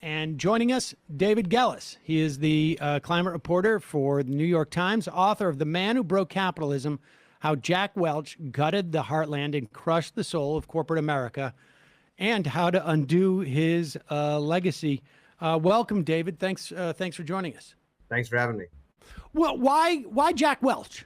And joining us, David Gellis. He is the climate reporter for the New York Times, author of The Man Who Broke Capitalism, How Jack Welch Gutted the Heartland and Crushed the Soul of Corporate America, and How to Undo His Legacy. Welcome, David. Thanks for joining us. Thanks for having me. Well, why Jack Welch?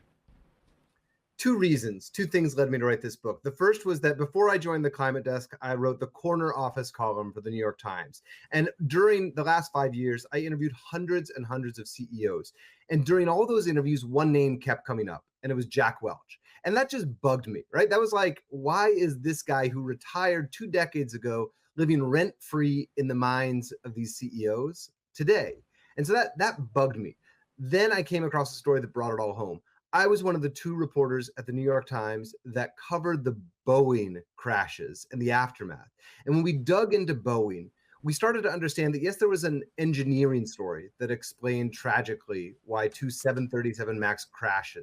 Two reasons, two things led me to write this book. The first was that before I joined the climate desk, I wrote the corner office column for the New York Times. And during the last 5 years, I interviewed hundreds and hundreds of CEOs. And during all those interviews, one name kept coming up, and it was Jack Welch. And that just bugged me, right? That was like, why is this guy who retired 2 decades ago living rent-free in the minds of these CEOs today? And so that bugged me. Then I came across a story that brought it all home. I was one of the 2 reporters at the New York Times that covered the Boeing crashes and the aftermath. And when we dug into Boeing, we started to understand that, yes, there was an engineering story that explained tragically why 2 737 MAX crashed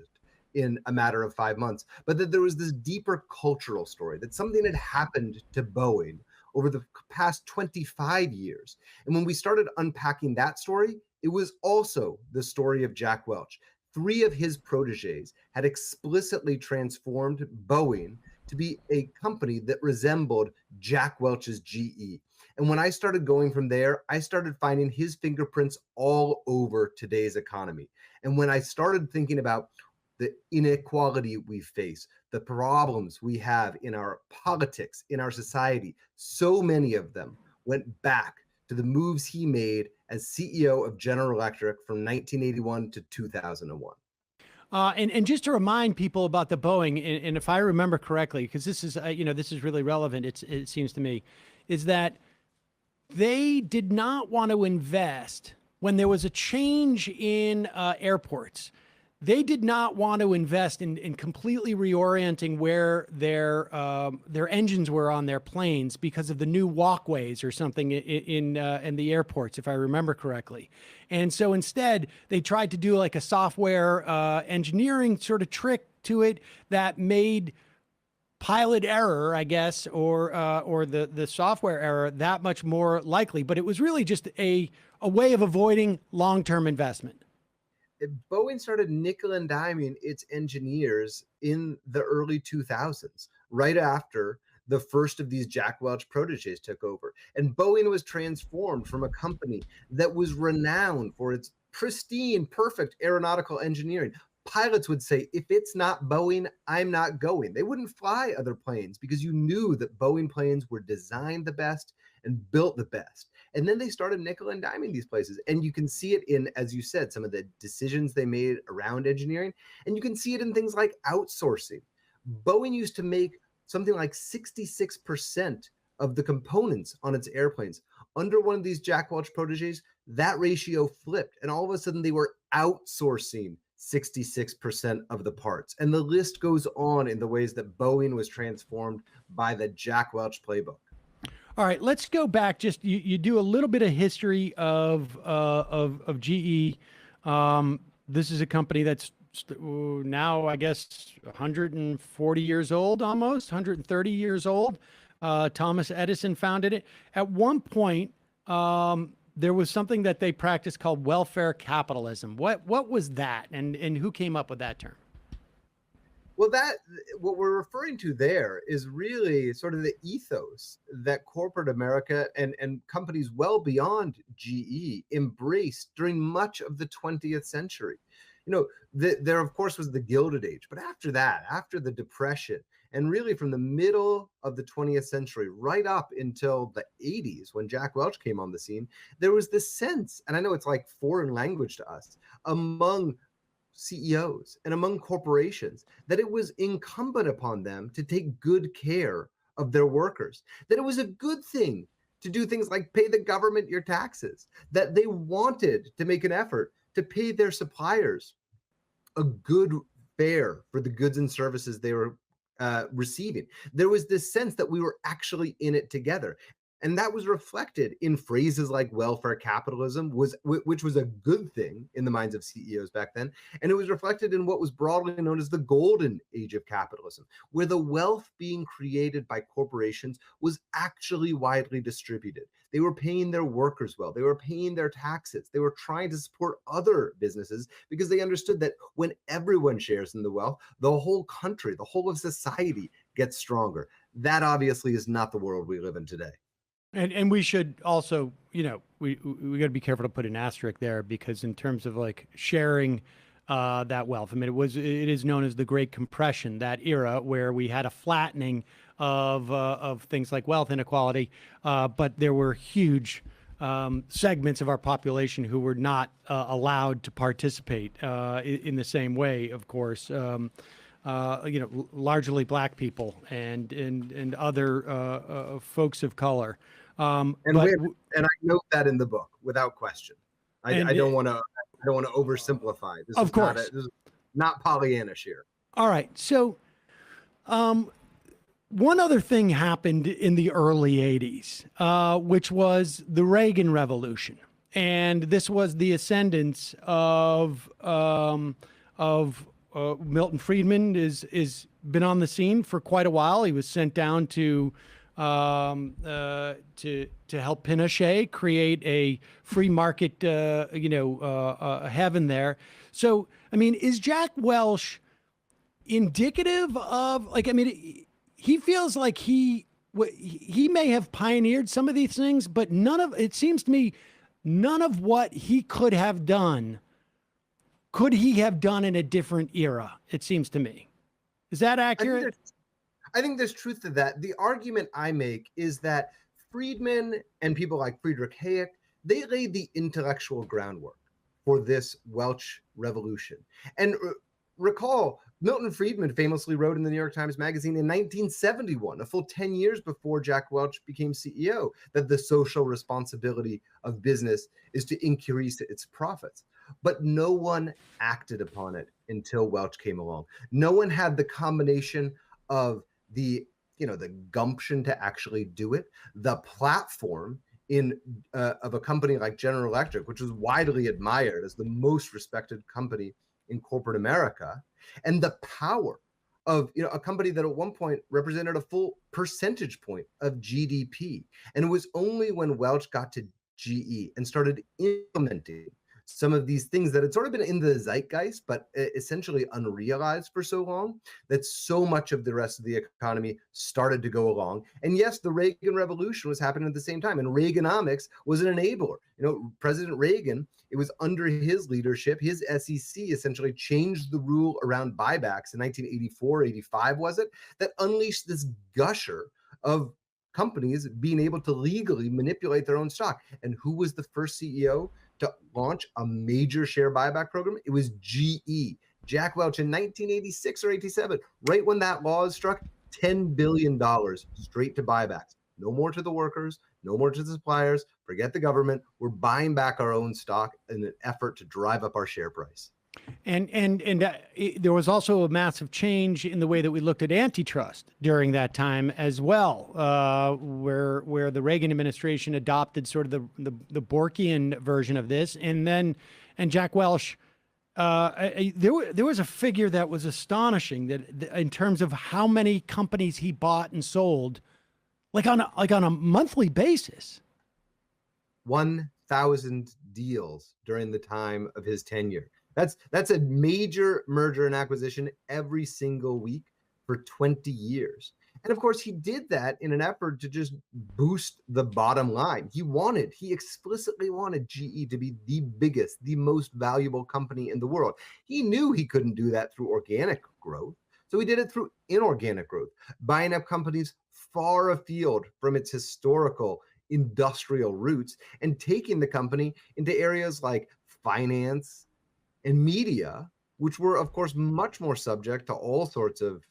in a matter of 5 months, but that there was this deeper cultural story, that something had happened to Boeing over the past 25 years. And when we started unpacking that story, it was also the story of Jack Welch. 3 of his proteges had explicitly transformed Boeing to be a company that resembled Jack Welch's GE. And when I started going from there, I started finding his fingerprints all over today's economy. And when I started thinking about the inequality we face, the problems we have in our politics, in our society, so many of them went back to the moves he made as CEO of General Electric from 1981 to 2001. And just to remind people about the Boeing, and if I remember correctly, because this is this is really relevant, it seems to me, is that they did not want to invest when there was a change in airports. They did not want to invest in completely reorienting where their engines were on their planes because of the new walkways or something in the airports, if I remember correctly. And so instead, they tried to do like a software engineering sort of trick to it that made pilot error, I guess, or the software error that much more likely. But it was really just a way of avoiding long-term investment. Boeing started nickel and diming its engineers in the early 2000s, right after the first of these Jack Welch proteges took over. And Boeing was transformed from a company that was renowned for its pristine, perfect aeronautical engineering. Pilots would say, if it's not Boeing, I'm not going. They wouldn't fly other planes because you knew that Boeing planes were designed the best and built the best. And then they started nickel and diming these places. And you can see it in, as you said, some of the decisions they made around engineering. And you can see it in things like outsourcing. Boeing used to make something like 66% of the components on its airplanes. Under one of these Jack Welch proteges, that ratio flipped. And all of a sudden they were outsourcing 66% of the parts. And the list goes on in the ways that Boeing was transformed by the Jack Welch playbook. All right, let's go back. Just you do a little bit of history of GE. This is a company that's now, I guess, 140 years old, almost 130 years old. Thomas Edison founded it. At one point, there was something that they practiced called welfare capitalism. What was that, and who came up with that term? Well, what we're referring to there is really sort of the ethos that corporate America and companies well beyond GE embraced during much of the 20th century. You know, there of course was the Gilded Age, but after that, after the Depression, and really from the middle of the 20th century right up until the 80s when Jack Welch came on the scene, there was this sense, and I know it's like foreign language to us, among CEOs and among corporations, that it was incumbent upon them to take good care of their workers, that it was a good thing to do things like pay the government your taxes, that they wanted to make an effort to pay their suppliers a good fare for the goods and services they were receiving. There was this sense that we were actually in it together. And that was reflected in phrases like welfare capitalism, which was a good thing in the minds of CEOs back then. And it was reflected in what was broadly known as the golden age of capitalism, where the wealth being created by corporations was actually widely distributed. They were paying their workers well. They were paying their taxes. They were trying to support other businesses because they understood that when everyone shares in the wealth, the whole country, the whole of society gets stronger. That obviously is not the world we live in today. And we should also, we got to be careful to put an asterisk there, because in terms of like sharing that wealth, I mean, it is known as the Great Compression, that era where we had a flattening of things like wealth inequality, but there were huge segments of our population who were not allowed to participate in the same way, of course. Largely black people and other folks of color. And I note that in the book without question. I don't want to oversimplify. Of course, this is not Pollyannish here. All right. So, one other thing happened in the early '80s, which was the Reagan Revolution, and this was the ascendance of Milton Friedman is been on the scene for quite a while. He was sent down to help Pinochet create a free market, heaven there. So, I mean, is Jack Welch indicative of, like, I mean, he feels like he may have pioneered some of these things, but it seems to me, none of what he could have done could he have done in a different era, it seems to me. Is that accurate? I think there's truth to that. The argument I make is that Friedman and people like Friedrich Hayek, they laid the intellectual groundwork for this Welch revolution. And recall, Milton Friedman famously wrote in the New York Times Magazine in 1971, a full 10 years before Jack Welch became CEO, that the social responsibility of business is to increase its profits. But no one acted upon it until Welch came along. No one had the combination of the gumption to actually do it, the platform of a company like General Electric, which was widely admired as the most respected company in corporate America, and the power of a company that at one point represented a full percentage point of GDP. And it was only when Welch got to GE and started implementing some of these things that had sort of been in the zeitgeist, but essentially unrealized for so long, that so much of the rest of the economy started to go along. And yes, the Reagan Revolution was happening at the same time, and Reaganomics was an enabler. President Reagan, it was under his leadership, his SEC essentially changed the rule around buybacks in 1984, 85, was it, that unleashed this gusher of companies being able to legally manipulate their own stock. And who was the first CEO to launch a major share buyback program? It was GE. Jack Welch in 1986 or 87, right when that law is struck, $10 billion straight to buybacks. No more to the workers, no more to the suppliers, forget the government. We're buying back our own stock in an effort to drive up our share price. And there was also a massive change in the way that we looked at antitrust during that time as well, where the Reagan administration adopted sort of the Borkian version of this, and Jack Welch. There was a figure that was astonishing, that in terms of how many companies he bought and sold, like on a monthly basis. 1,000 deals during the time of his tenure. That's a major merger and acquisition every single week for 20 years. And of course, he did that in an effort to just boost the bottom line. He explicitly wanted GE to be the biggest, the most valuable company in the world. He knew he couldn't do that through organic growth, so he did it through inorganic growth, buying up companies far afield from its historical industrial roots and taking the company into areas like finance and media, which were, of course, much more subject to all sorts of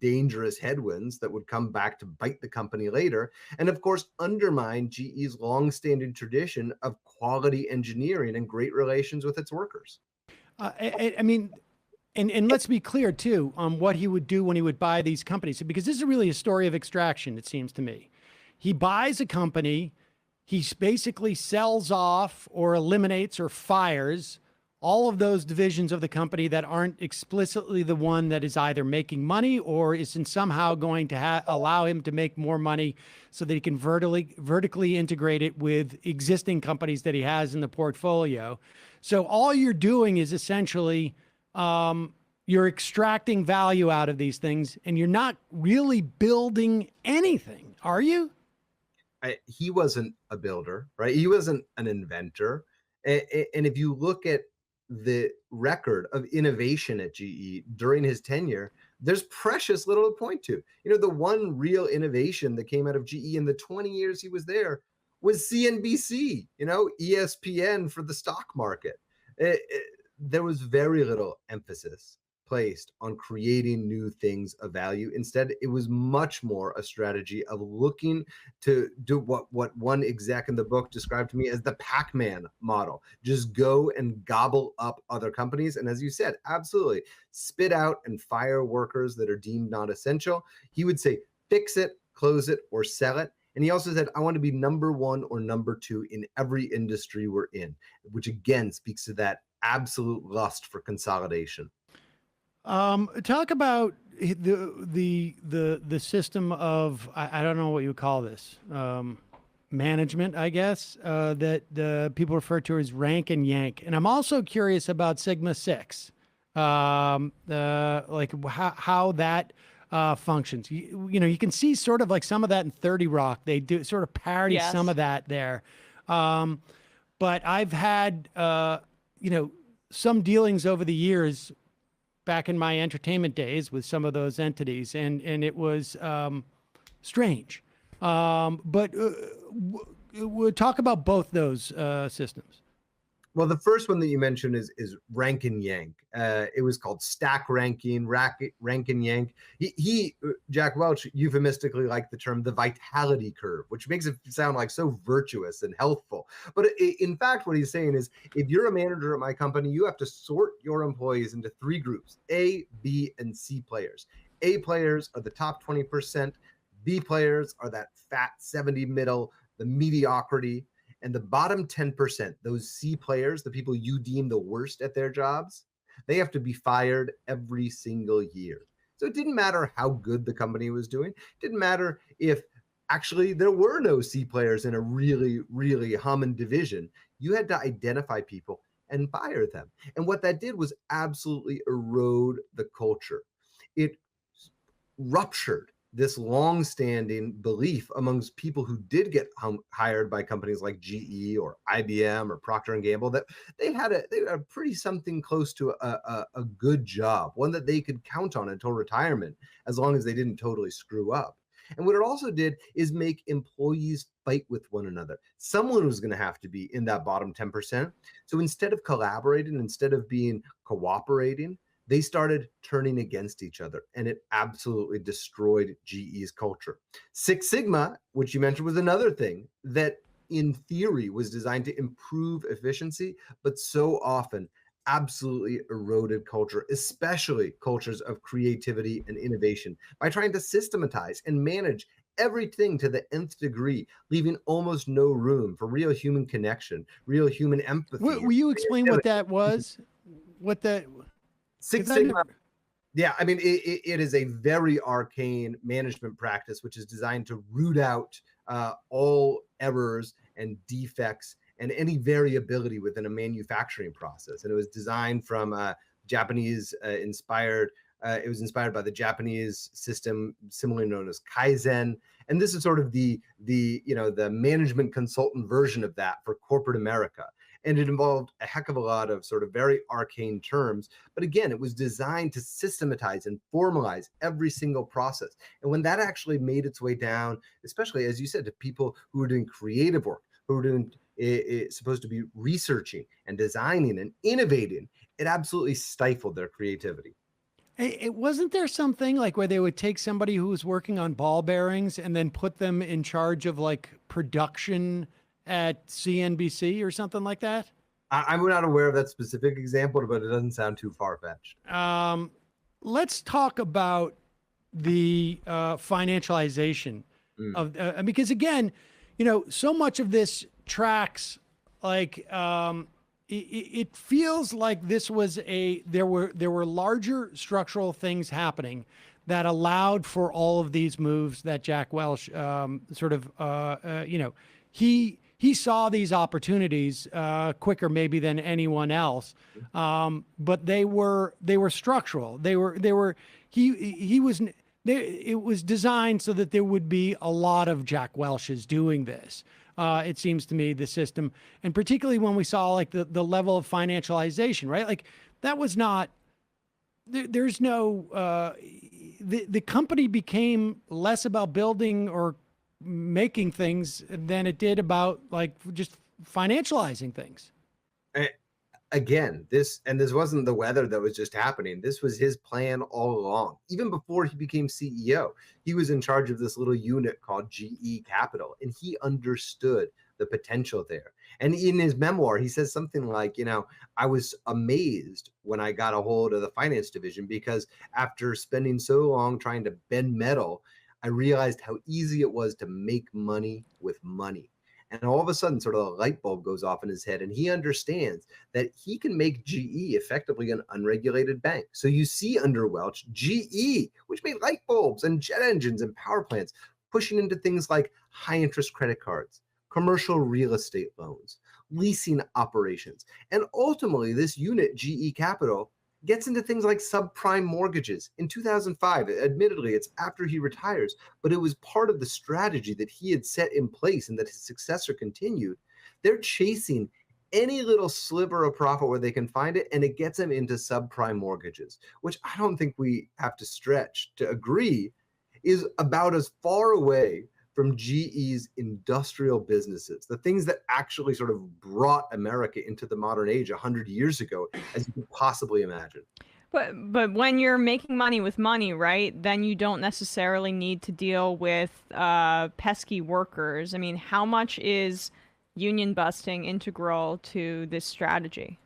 dangerous headwinds that would come back to bite the company later, and of course, undermine GE's longstanding tradition of quality engineering and great relations with its workers. I mean, and let's be clear, too, on what he would do when he would buy these companies, because this is really a story of extraction, it seems to me. he buys a company, he basically sells off or eliminates or fires all of those divisions of the company that aren't explicitly the one that is either making money or isn't somehow going to allow him to make more money so that he can vertically integrate it with existing companies that he has in the portfolio. So all you're doing is essentially you're extracting value out of these things, and you're not really building anything, are you? He wasn't a builder, right? He wasn't an inventor. And if you look at the record of innovation at GE during his tenure, there's precious little to point to. The one real innovation that came out of GE in the 20 years he was there was CNBC, ESPN for the stock market. There was very little emphasis placed on creating new things of value. Instead, it was much more a strategy of looking to do what one exec in the book described to me as the Pac-Man model. Just go and gobble up other companies. And as you said, absolutely spit out and fire workers that are deemed not essential. He would say, fix it, close it, or sell it. And he also said, I want to be number one or number two in every industry we're in, which again speaks to that absolute lust for consolidation. Talk about the system of, I don't know what you would call this, management, I guess, that people refer to as rank and yank. And I'm also curious about Sigma 6, like how that functions. You can see sort of like some of that in 30 Rock. They do sort of parody some of that there. But I've had, some dealings over the years back in my entertainment days with some of those entities, and it was strange. But we'll talk about both those systems. Well, the first one that you mentioned is rank and yank. It was called stack ranking, rank and yank. He Jack Welch euphemistically liked the term the vitality curve, which makes it sound like so virtuous and healthful. But in fact, what he's saying is, if you're a manager at my company, you have to sort your employees into three groups: A, B, and C players. A players are the top 20%. B players are that fat 70 middle, the mediocrity. And the bottom 10%, those C players, the people you deem the worst at their jobs, they have to be fired every single year. So it didn't matter how good the company was doing. It didn't matter if actually there were no C players in a really, really humming division. You had to identify people and fire them. And what that did was absolutely erode the culture. It ruptured this long-standing belief amongst people who did get hired by companies like GE or IBM or Procter & Gamble that they had a pretty something close to a good job, one that they could count on until retirement, as long as they didn't totally screw up. And what it also did is make employees fight with one another. Someone was going to have to be in that bottom 10%. So instead of collaborating, instead of being cooperating, they started turning against each other, and it absolutely destroyed GE's culture. Six Sigma, which you mentioned, was another thing that in theory was designed to improve efficiency, but so often absolutely eroded culture, especially cultures of creativity and innovation, by trying to systematize and manage everything to the nth degree, leaving almost no room for real human connection, real human empathy. Will you explain what that was? What that... Six Sigma. Yeah, I mean, it is a very arcane management practice, which is designed to root out all errors and defects and any variability within a manufacturing process. And it was designed from Japanese inspired. It was inspired by the Japanese system, similarly known as Kaizen. And this is sort of the management consultant version of that for corporate America. And it involved a heck of a lot of sort of very arcane terms. But again, it was designed to systematize and formalize every single process. And when that actually made its way down, especially, as you said, to people who were doing creative work, who were doing supposed to be researching and designing and innovating, it absolutely stifled their creativity. It wasn't there something like where they would take somebody who was working on ball bearings and then put them in charge of like production at CNBC or something like that? I'm not aware of that specific example, but it doesn't sound too far-fetched. Let's talk about the financialization of because again, so much of this tracks like it feels like this was there were larger structural things happening that allowed for all of these moves that Jack Welch he saw these opportunities quicker maybe than anyone else, but they were structural. It was designed so that there would be a lot of Jack Welches doing this. It seems to me, the system, and particularly when we saw like the level of financialization, right? Like that was not, there's no, the company became less about building or making things than it did about like just financializing things. Again, this wasn't the weather that was just happening. This was his plan all along. Even before he became CEO, he was in charge of this little unit called GE Capital, and he understood the potential there. And in his memoir, he says something like, I was amazed when I got a hold of the finance division, because after spending so long trying to bend metal, I realized how easy it was to make money with money. And all of a sudden, sort of a light bulb goes off in his head, and he understands that he can make GE effectively an unregulated bank. So you see under Welch, GE, which made light bulbs and jet engines and power plants, pushing into things like high interest credit cards, commercial real estate loans, leasing operations. And ultimately, this unit, GE Capital, gets into things like subprime mortgages. In 2005, admittedly, it's after he retires, but it was part of the strategy that he had set in place and that his successor continued. They're chasing any little sliver of profit where they can find it, and it gets them into subprime mortgages, which I don't think we have to stretch to agree is about as far away from GE's industrial businesses, the things that actually sort of brought America into the modern age 100 years ago, as you could possibly imagine. But when you're making money with money, right, then you don't necessarily need to deal with pesky workers. I mean, how much is union busting integral to this strategy?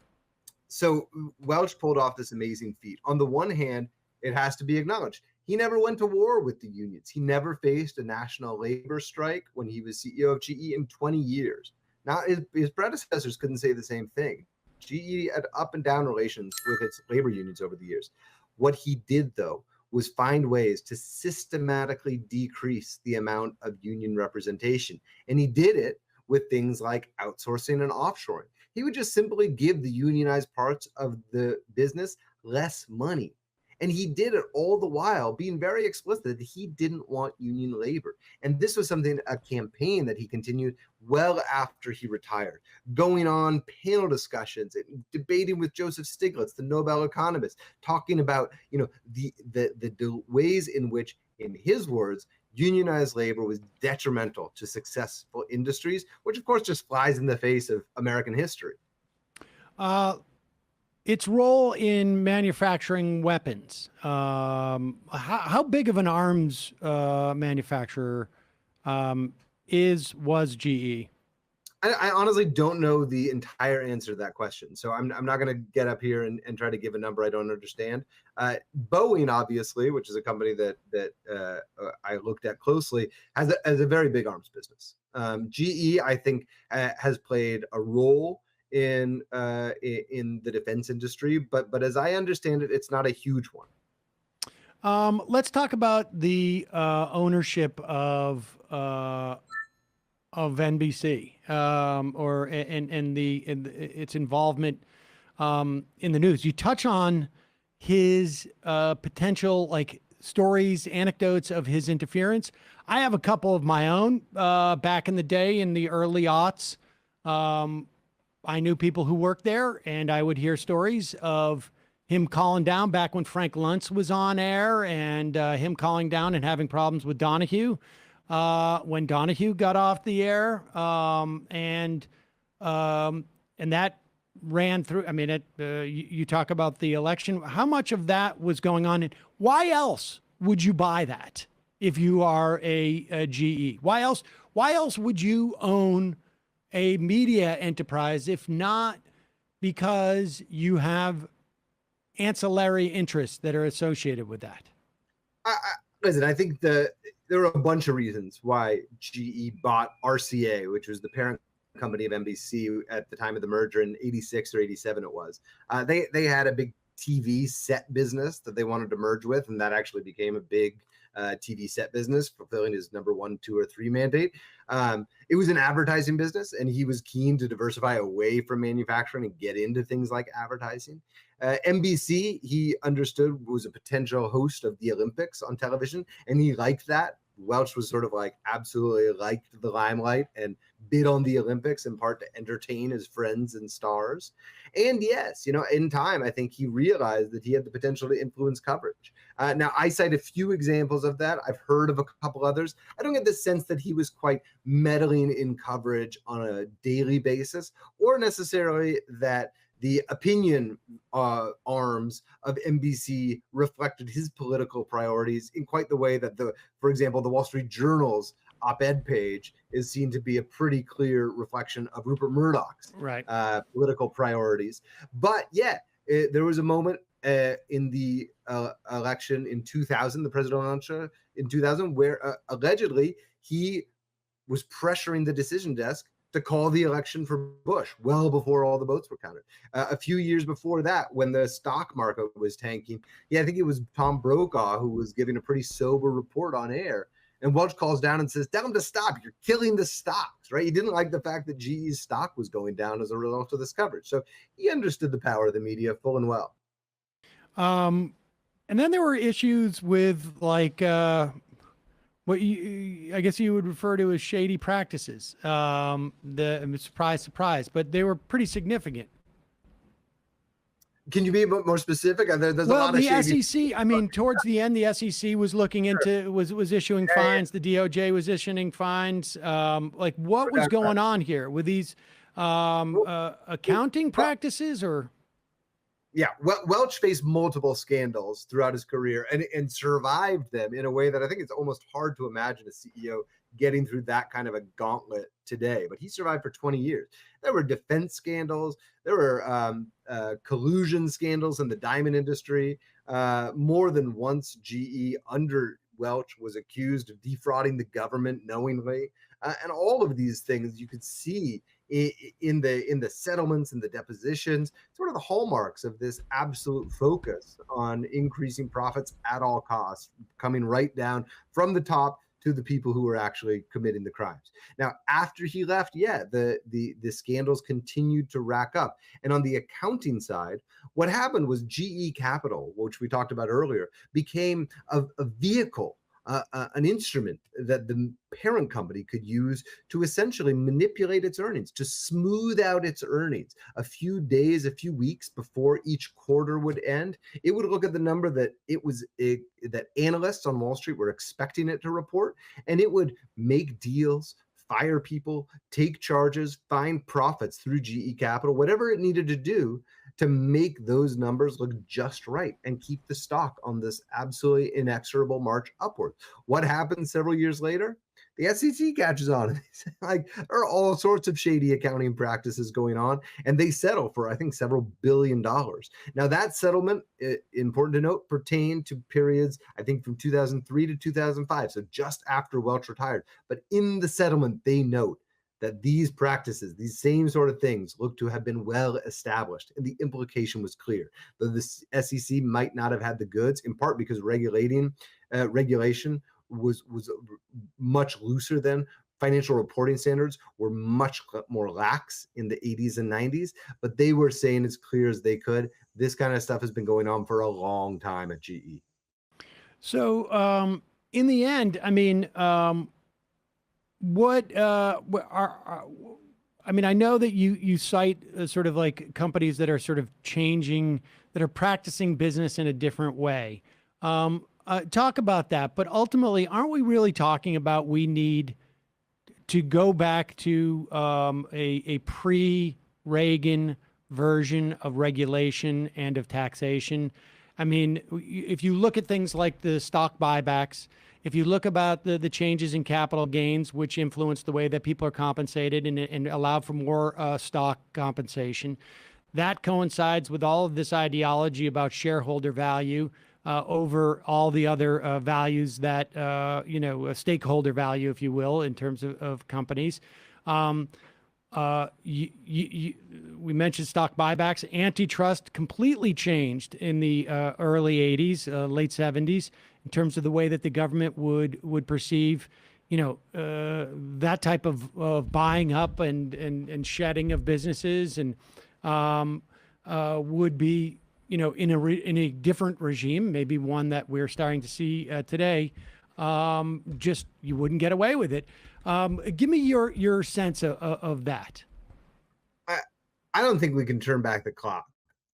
So Welch pulled off this amazing feat. On the one hand, it has to be acknowledged, he never went to war with the unions. He never faced a national labor strike when he was CEO of GE in 20 years. Now, his predecessors couldn't say the same thing. GE had up and down relations with its labor unions over the years. What he did, though, was find ways to systematically decrease the amount of union representation. And he did it with things like outsourcing and offshoring. He would just simply give the unionized parts of the business less money. And he did it all the while being very explicit that he didn't want union labor. And this was a campaign that he continued well after he retired, going on panel discussions, and debating with Joseph Stiglitz, the Nobel economist, talking about, the ways in which, in his words, unionized labor was detrimental to successful industries, which of course just flies in the face of American history. Its role in manufacturing weapons. How big of an arms manufacturer was GE? I honestly don't know the entire answer to that question. So I'm not going to get up here and try to give a number I don't understand. Boeing, obviously, which is a company that I looked at closely, has a very big arms business. GE, I think, has played a role in the defense industry, but as I understand it, it's not a huge one. Let's talk about the ownership of NBC and its involvement in the news. You touch on his potential like stories, anecdotes of his interference. I have a couple of my own back in the day in the early aughts. I knew people who worked there, and I would hear stories of him calling down back when Frank Luntz was on air, and him calling down and having problems with Donahue when Donahue got off the air, and that ran through. I mean, you talk about the election. How much of that was going on, and why else would you buy that if you are a GE? Why else would you own a media enterprise, if not because you have ancillary interests that are associated with that? Listen, I think there were a bunch of reasons why GE bought RCA, which was the parent company of NBC at the time of the merger in 86 or 87 it was. They had a big TV set business that they wanted to merge with, and that actually became a big TV set business, fulfilling his number 1, 2, or 3 mandate. It was an advertising business, and he was keen to diversify away from manufacturing and get into things like advertising. NBC, he understood, was a potential host of the Olympics on television, and he liked that. Welch was sort of like absolutely liked the limelight and bid on the Olympics in part to entertain his friends and stars. And yes, in time, I think he realized that he had the potential to influence coverage. Now, I cite a few examples of that. I've heard of a couple others. I don't get the sense that he was quite meddling in coverage on a daily basis, or necessarily that the opinion arms of NBC reflected his political priorities in quite the way that for example, the Wall Street Journal's op-ed page is seen to be a pretty clear reflection of Rupert Murdoch's political priorities. But yeah, there was a moment in the election in 2000, the presidential election in 2000, where allegedly he was pressuring the decision desk to call the election for Bush well before all the votes were counted. A few years before that, when the stock market was tanking, I think it was Tom Brokaw who was giving a pretty sober report on air. And Welch calls down and says, "Tell him to stop. You're killing the stocks," right? He didn't like the fact that GE's stock was going down as a result of this coverage. So he understood the power of the media full and well. And then there were issues with like what I guess you would refer to as shady practices. Surprise, surprise, but they were pretty significant. Can you be a bit more specific? There's a lot of shady... SEC, I mean, towards the end, the SEC was looking into, was issuing fines. The DOJ was issuing fines. Like what was going on here with these accounting practices or? Yeah, Welch faced multiple scandals throughout his career and survived them in a way that I think it's almost hard to imagine a CEO getting through that kind of a gauntlet today. But he survived for 20 years. There were defense scandals. There were collusion scandals in the diamond industry. More than once, GE under Welch was accused of defrauding the government knowingly. And all of these things you could see in the settlements and the depositions, sort of the hallmarks of this absolute focus on increasing profits at all costs, coming right down from the top to the people who were actually committing the crimes. Now, after he left, the scandals continued to rack up. And on the accounting side, what happened was GE Capital, which we talked about earlier, became a vehicle, an instrument that the parent company could use to essentially manipulate its earnings, to smooth out its earnings. A few days, a few weeks before each quarter would end, it would look at the number that that analysts on Wall Street were expecting it to report, and it would make deals, fire people, take charges, find profits through GE Capital, whatever it needed to do to make those numbers look just right and keep the stock on this absolutely inexorable march upward. What happened several years later? The SEC catches on. Like, there are all sorts of shady accounting practices going on, and they settle for, I think, several $billion. Now, that settlement, important to note, pertained to periods, I think, from 2003 to 2005, so just after Welch retired. But in the settlement, they note that these practices, these same sort of things, look to have been well established, and the implication was clear. Though the SEC might not have had the goods, in part because regulation was much looser then. Financial reporting standards were much more lax in the 80s and 90s, but they were saying as clear as they could, this kind of stuff has been going on for a long time at GE. So in the end, I mean, I mean, I know that you cite sort of like companies that are sort of changing, that are practicing business in a different way. Talk about that. But ultimately, aren't we really talking about we need to go back to a pre-Reagan version of regulation and of taxation? I mean, if you look at things like the stock buybacks, if you look about the changes in capital gains, which influence the way that people are compensated and allow for more stock compensation, that coincides with all of this ideology about shareholder value, over all the other values that, a stakeholder value, if you will, in terms of companies. We mentioned stock buybacks. Antitrust completely changed in the early 80s, late 70s, in terms of the way that the government would perceive, that type of buying up and shedding of businesses, and would be, in a different regime, maybe one that we're starting to see today. Just you wouldn't get away with it. Give me your sense of that. I don't think we can turn back the clock.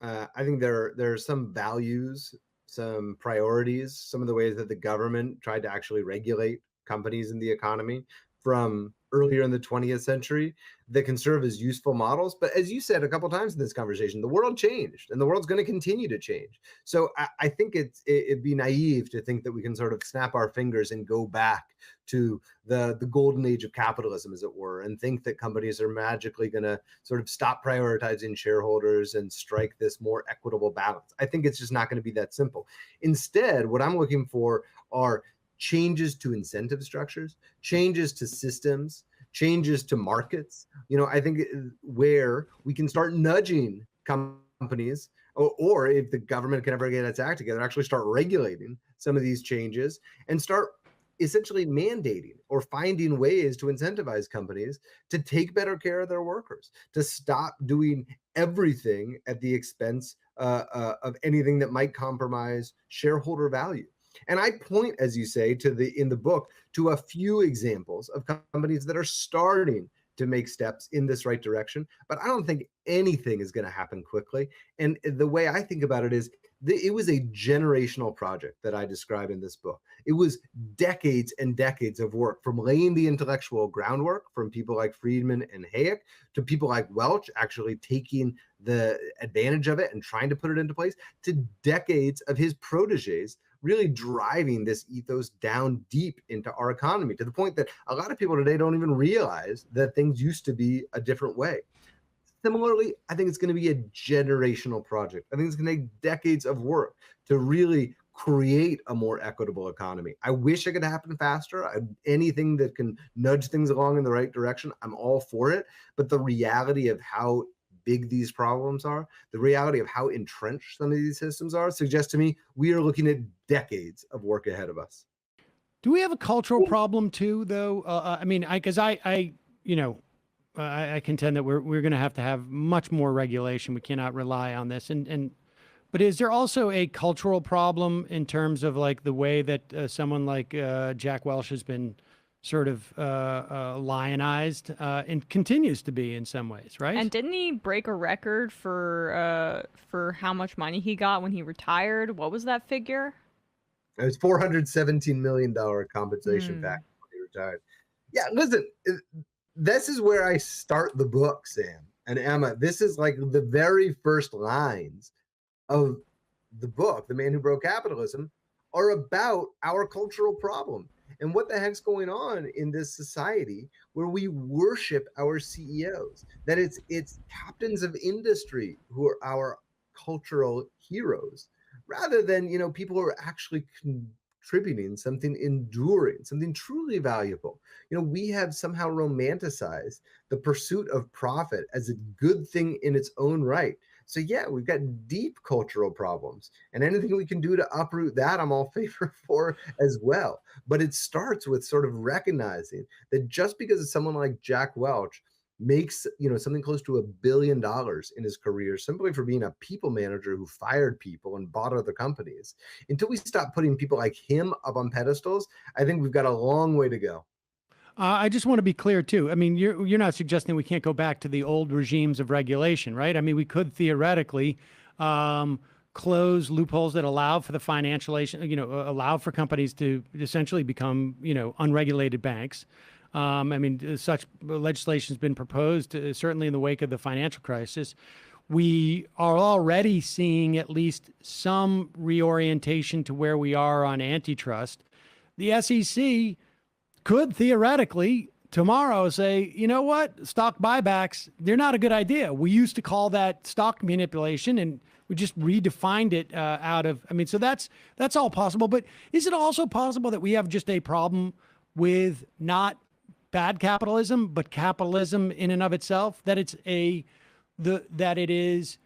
I think there are some values, some priorities, some of the ways that the government tried to actually regulate companies in the economy from earlier in the 20th century that can serve as useful models. But as you said a couple of times in this conversation, the world changed and the world's going to continue to change. So I think it'd be naive to think that we can sort of snap our fingers and go back to the golden age of capitalism, as it were, and think that companies are magically going to sort of stop prioritizing shareholders and strike this more equitable balance. I think it's just not going to be that simple. Instead, what I'm looking for are changes to incentive structures, changes to systems, changes to markets. I think where we can start nudging companies, or if the government can ever get its act together, actually start regulating some of these changes and start essentially mandating or finding ways to incentivize companies to take better care of their workers, to stop doing everything at the expense of anything that might compromise shareholder value. And I point, as you say, in the book, to a few examples of companies that are starting to make steps in this right direction. But I don't think anything is going to happen quickly. And the way I think about it is, it was a generational project that I describe in this book. It was decades and decades of work, from laying the intellectual groundwork from people like Friedman and Hayek to people like Welch actually taking the advantage of it and trying to put it into place, to decades of his proteges really driving this ethos down deep into our economy, to the point that a lot of people today don't even realize that things used to be a different way. Similarly, I think it's going to be a generational project. I think it's going to take decades of work to really create a more equitable economy. I wish it could happen faster. Anything that can nudge things along in the right direction, I'm all for it. But the reality of how big these problems are, the reality of how entrenched some of these systems are, suggests to me we are looking at decades of work ahead of us. Do we have a cultural problem too, though? I contend that we're going to have much more regulation. We cannot rely on this. But is there also a cultural problem in terms of like the way that someone like Jack Welch has been sort of lionized and continues to be in some ways, right? And didn't he break a record for how much money he got when he retired? What was that figure? It was $417 million compensation package when he retired. Yeah, listen, this is where I start the book, Sam and Emma. This is like the very first lines of the book, The Man Who Broke Capitalism, are about our cultural problem. And what the heck's going on in this society where we worship our CEOs, that it's captains of industry who are our cultural heroes, rather than, people who are actually contributing something enduring, something truly valuable. We have somehow romanticized the pursuit of profit as a good thing in its own right. So yeah, we've got deep cultural problems, and anything we can do to uproot that, I'm all favor for as well. But it starts with sort of recognizing that just because someone like Jack Welch makes, something close to $1 billion in his career simply for being a people manager who fired people and bought other companies, until we stop putting people like him up on pedestals, I think we've got a long way to go. I just want to be clear too. I mean, you're not suggesting we can't go back to the old regimes of regulation, right? I mean, we could theoretically close loopholes that allow for the financialization, allow for companies to essentially become, unregulated banks. Such legislation has been proposed, certainly in the wake of the financial crisis. We are already seeing at least some reorientation to where we are on antitrust. The SEC could theoretically tomorrow say, you know what, stock buybacks, they're not a good idea. We used to call that stock manipulation, and we just redefined it out of, I mean, so that's all possible. But is it also possible that we have just a problem with not bad capitalism, but capitalism in and of itself, that it's that it is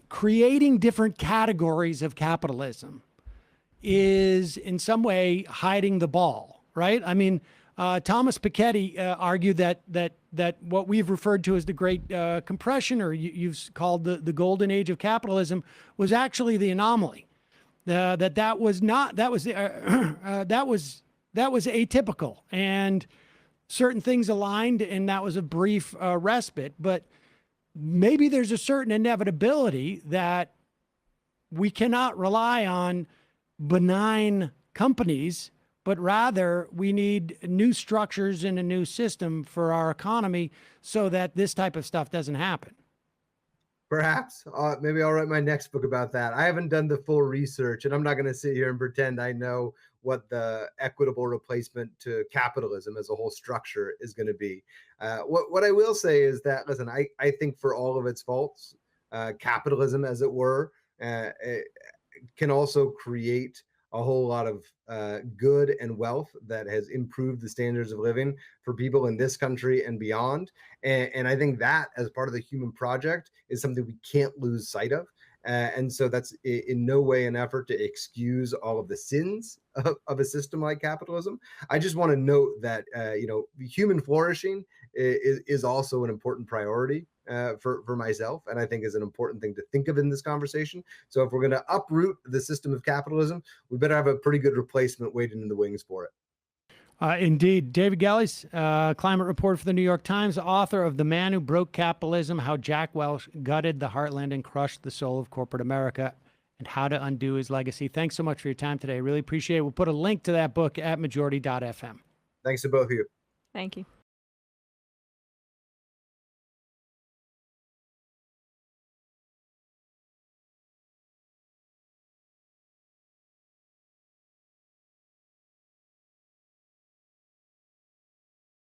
creating different categories of capitalism is in some way hiding the ball, right? I mean, Thomas Piketty argued that what we've referred to as the Great Compression, or you've called the golden age of capitalism, was actually the anomaly. That was not, that was atypical, and certain things aligned, and that was a brief respite. But maybe there's a certain inevitability that we cannot rely on benign companies, but rather we need new structures and a new system for our economy so that this type of stuff doesn't happen. Perhaps. Maybe I'll write my next book about that. I haven't done the full research, and I'm not going to sit here and pretend I know what the equitable replacement to capitalism as a whole structure is going to be. What I will say is that, listen, I think for all of its faults, capitalism, as it were, can also create a whole lot of good and wealth that has improved the standards of living for people in this country and beyond. And I think that, as part of the human project, is something we can't lose sight of. And so that's in no way an effort to excuse all of the sins of a system like capitalism. I just want to note that human flourishing is also an important priority for myself, and I think is an important thing to think of in this conversation. So if we're going to uproot the system of capitalism, we better have a pretty good replacement waiting in the wings for it. Indeed. David Gelles, climate reporter for the New York Times, author of The Man Who Broke Capitalism, How Jack Welch Gutted the Heartland and Crushed the Soul of Corporate America, and How to Undo His Legacy. Thanks so much for your time today. Really appreciate it. We'll put a link to that book at majority.fm. Thanks to both of you. Thank you.